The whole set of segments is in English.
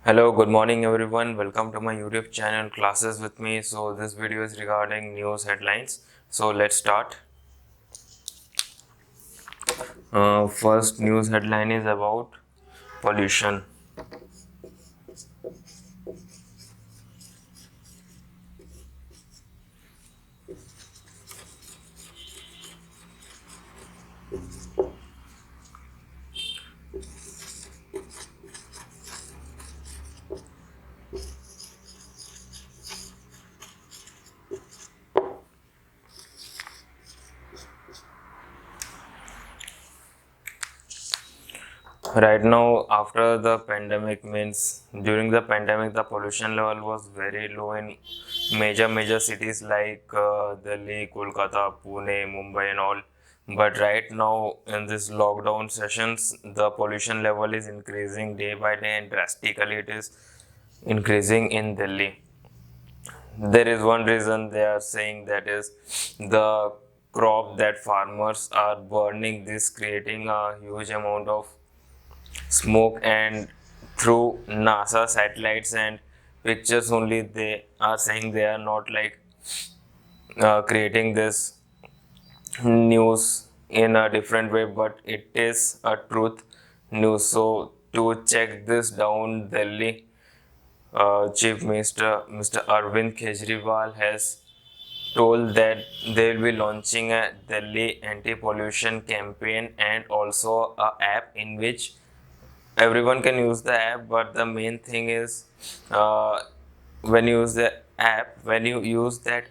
Hello, good morning everyone. Welcome to my YouTube channel Classes with me. So this video is regarding news headlines. So let's start. First news headline is about pollution. Right now, after the pandemic, means during the pandemic, the pollution level was very low in major cities like Delhi, Kolkata, Pune, Mumbai, and all. But right now, in this lockdown sessions, the pollution level is increasing day by day, and drastically it is increasing in Delhi. There is one reason they are saying, that is the crop that farmers are burning, this creating a huge amount of smoke, and through NASA satellites and pictures only they are saying, they are not like creating this news in a different way, but it is a truth news. So to check this down, Delhi Chief Minister Mr. Arvind Kejriwal has told that they will be launching a Delhi anti-pollution campaign and also a app in which everyone can use the app. But the main thing is, uh, when you use that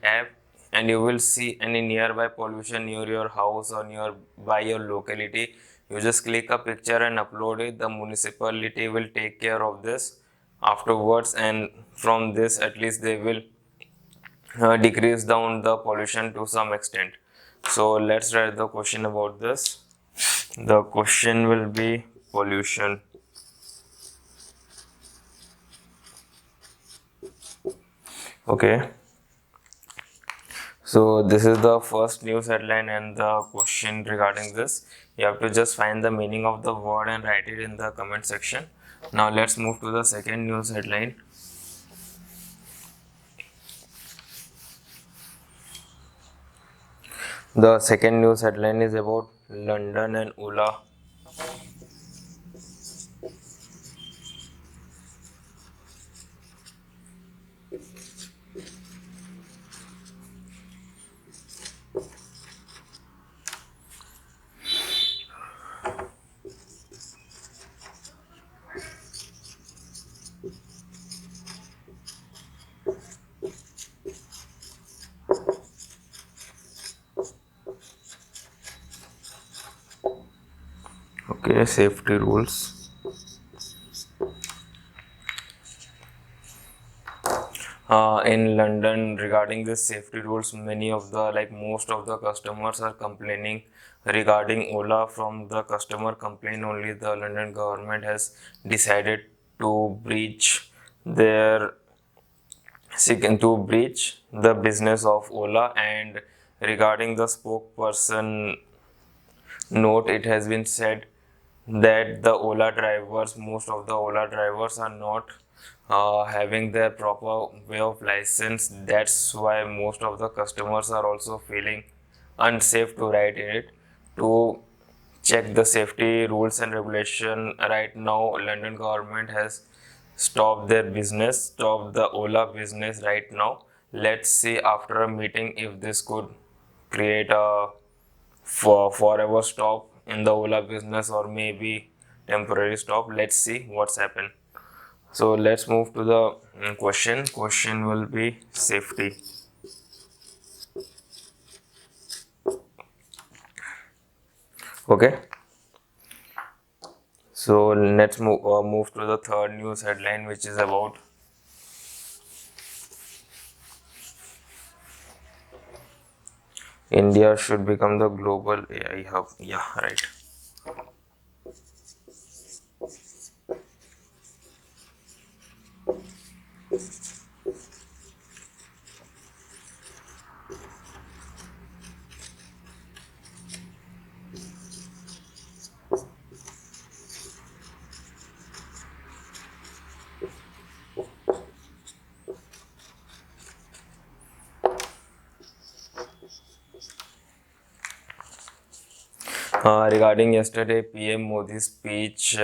app, and you will see any nearby pollution near your house or near by your locality, you just click a picture and upload it. The municipality will take care of this afterwards, and from this at least they will decrease down the pollution to some extent. So let's write the question about this. The question will be pollution. Okay, so this is the first news headline and the question regarding this. You have to just find the meaning of the word and write it in the comment section. Now let's move to the second news headline. The second news headline is about London and Ola. Okay, safety rules. In London, regarding the safety rules, many of the most of the customers are complaining regarding Ola. From the customer complaint only, the London government has decided to breach their seeking to breach the business of Ola. And regarding the spokesperson note, it has been said that the Ola drivers, most of the Ola drivers are not having their proper way of license. That's why most of the customers are also feeling unsafe to ride in it. To check the safety rules and regulation, right now London government has stopped the Ola business right now. Let's see after a meeting if this could create a forever stop in the Ola business, or maybe temporary stop. Let's see what's happened. So let's move to the question. Question will be safety. Okay. So let's move to the third news headline, which is about India should become the global AI hub. Yeah, right. Regarding yesterday PM Modi's speech,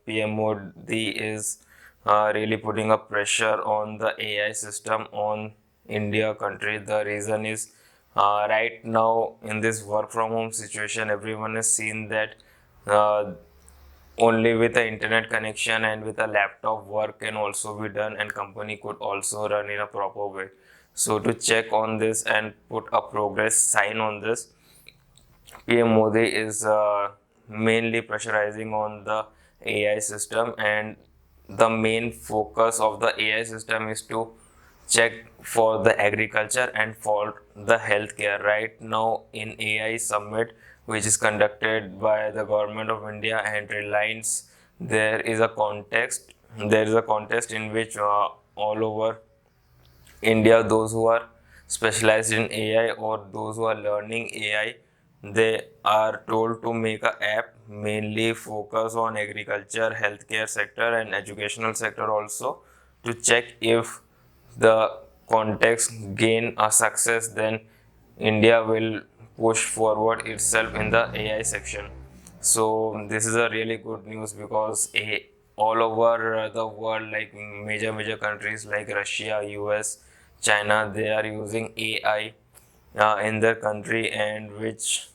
PM Modi is really putting a pressure on the AI system on India country. The reason is right now in this work from home situation, everyone has seen that uh, only with the internet connection and with a laptop work can also be done, and company could also run in a proper way. So to check on this and put a progress sign on this, PM Modi is mainly pressurizing on the AI system, and the main focus of the AI system is to check for the agriculture and for the healthcare. Right now, in AI summit, which is conducted by the government of India and Reliance, there is a context. There is a contest in which all over India, those who are specialized in AI or those who are learning AI, they are told to make a app mainly focus on agriculture, healthcare sector and educational sector also, to check if the context gain a success, then India will push forward itself in the AI section. So this is a really good news because all over the world, like major countries like Russia, US, China, they are using AI in their country, and which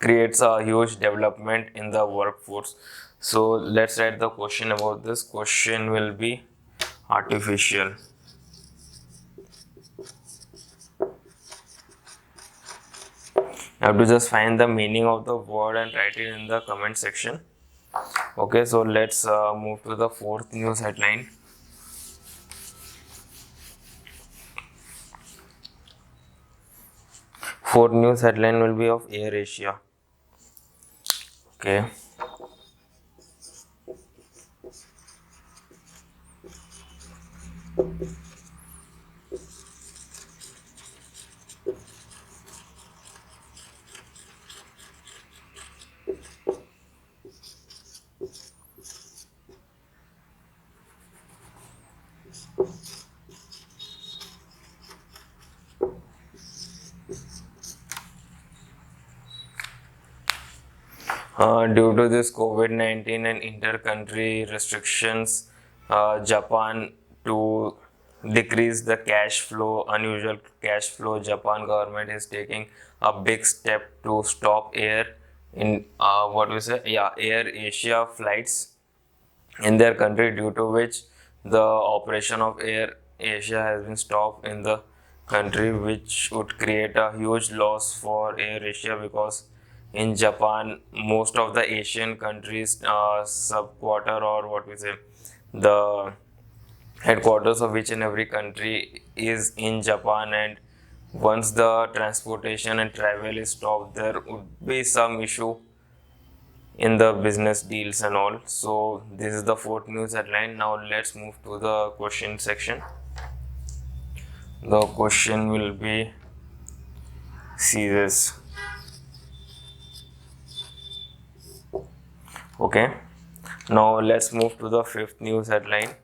creates a huge development in the workforce. So let's write the question about this. Question will be artificial. You have to just find the meaning of the word and write it in the comment section. Okay, so let's move to the fourth news headline. Fourth news headline will be of Air Asia. Okay. Due to this COVID-19 and inter-country restrictions, Japan, to decrease the cash flow, unusual cash flow, Japan government is taking a big step to stop Air Asia flights in their country, due to which the operation of Air Asia has been stopped in the country, which would create a huge loss for Air Asia, because in Japan, most of the Asian countries subquarter, or what we say, the headquarters of each and every country is in Japan, and once the transportation and travel is stopped, there would be some issue in the business deals and all. So this is the fourth news headline. Now let's move to the question section. The question will be, see this. Okay, now let's move to the fifth news headline.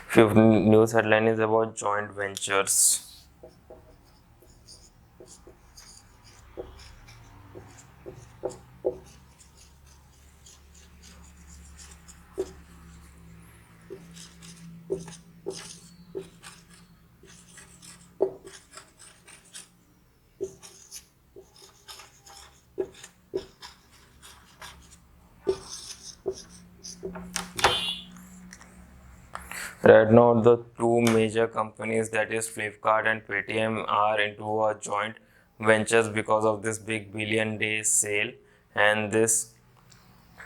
Fifth news headline is about joint ventures. Right now, the two major companies, that is Flipkart and Paytm, are into a joint ventures because of this big billion day sale, and this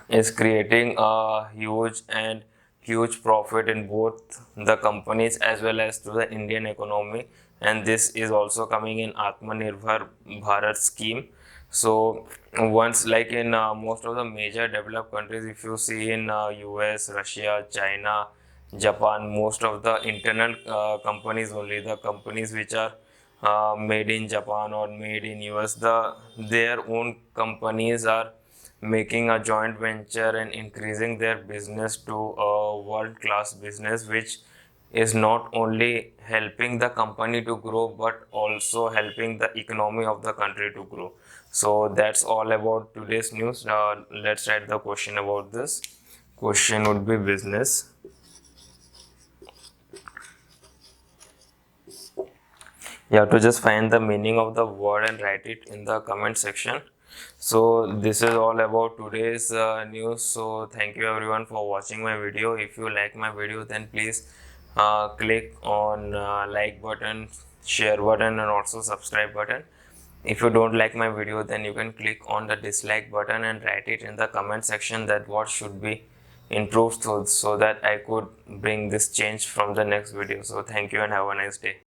is creating a huge profit in both the companies as well as to the Indian economy. And this is also coming in Atmanirbhar Bharat scheme. So once, like in most of the major developed countries, if you see in US, Russia, China, Japan, most of the internal companies, only the companies which are made in Japan or made in US, their own companies are making a joint venture and increasing their business to a world class business, which is not only helping the company to grow but also helping the economy of the country to grow. So that's all about today's news. Let's write the question about this. Question would be business. You have to just find the meaning of the word and write it in the comment section. So this is all about today's news. So thank you everyone for watching my video. If you like my video, then please click on like button, share button, and also subscribe button. If you don't like my video, then you can click on the dislike button and write it in the comment section that what should be improved, so that I could bring this change from the next video. So thank you and have a nice day.